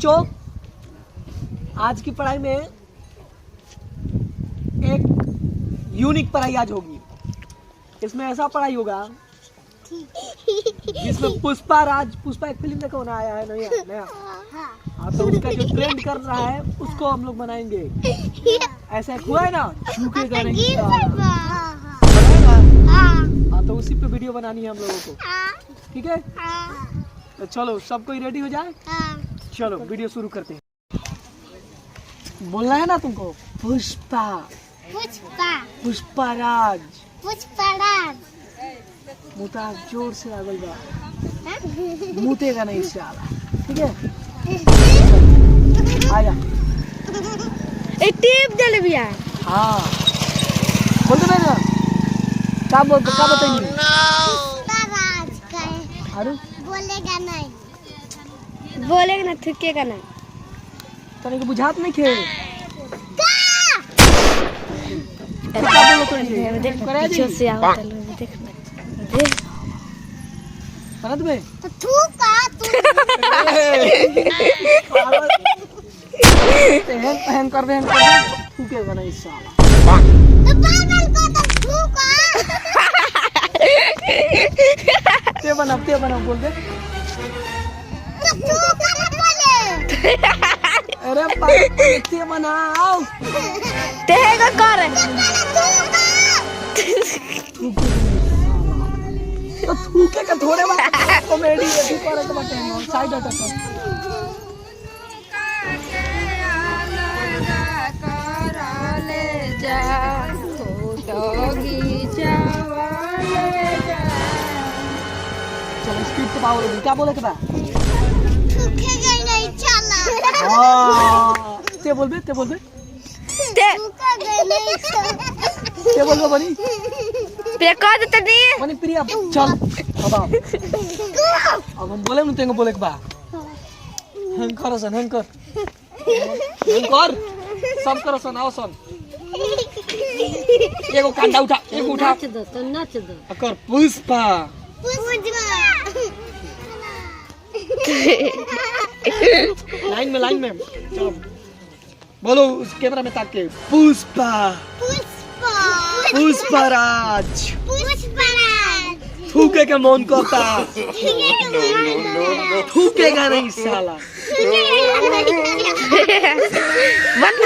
बच्चों आज की पढ़ाई में एक यूनिक पढ़ाई आज होगी। इसमें ऐसा पढ़ाई होगा जिसमें पुष्पा एक फिल्म देखो ना आया है नया। हाँ तो उसका जो ट्रेंड कर रहा है उसको हम लोग बनाएंगे। ऐसा हुआ है ना झुकेगा नहीं हाँ तो उसी पे वीडियो बनानी है हम लोगों को। ठीक है तो चलो सब कोई रेडी हो जाए। चलो वीडियो शुरू करते हैं। बोलना है ना तुमको पुष्पाराज मुता जोर से आगल बा मुतेगा नहीं इससे आला। ठीक है आजा टेप दे भैया। हाँ बोल दो ना क्या बताएंगे। अरे बोलेगा ना थुकेगा ना तने को बुझात नहीं खेल देख पीछे से आवता देख पता तुम्हें तो थूका हैंग कर दे थूकेगा नहीं साला। तो पागल को तो थूका ते बना बोल दे तो थूका ना बोले। अरे ते बनाओ तेगा कर तो थूके का थोड़े बात कॉमेडी है तू कर तो बटे साइड हट चलो स्पीड से पाओ क्या बोले के बा थूकेगा नहीं चला। हां ते बोल बे थूकेगा नहीं चला। ते बोल बे बनी पे कर देते दी मनी प्रिया चल अब हम बोले न तेंगे बोले के बा हम करो सन हम कर सब करो सन आओ सन एगो कांदा उठा नाच दो कर पुष्पा लाइन में चलो बोलो उस कैमरा में ताक के पुष्पराज थूके का मौन करता थूकेगा नहीं साला। बंद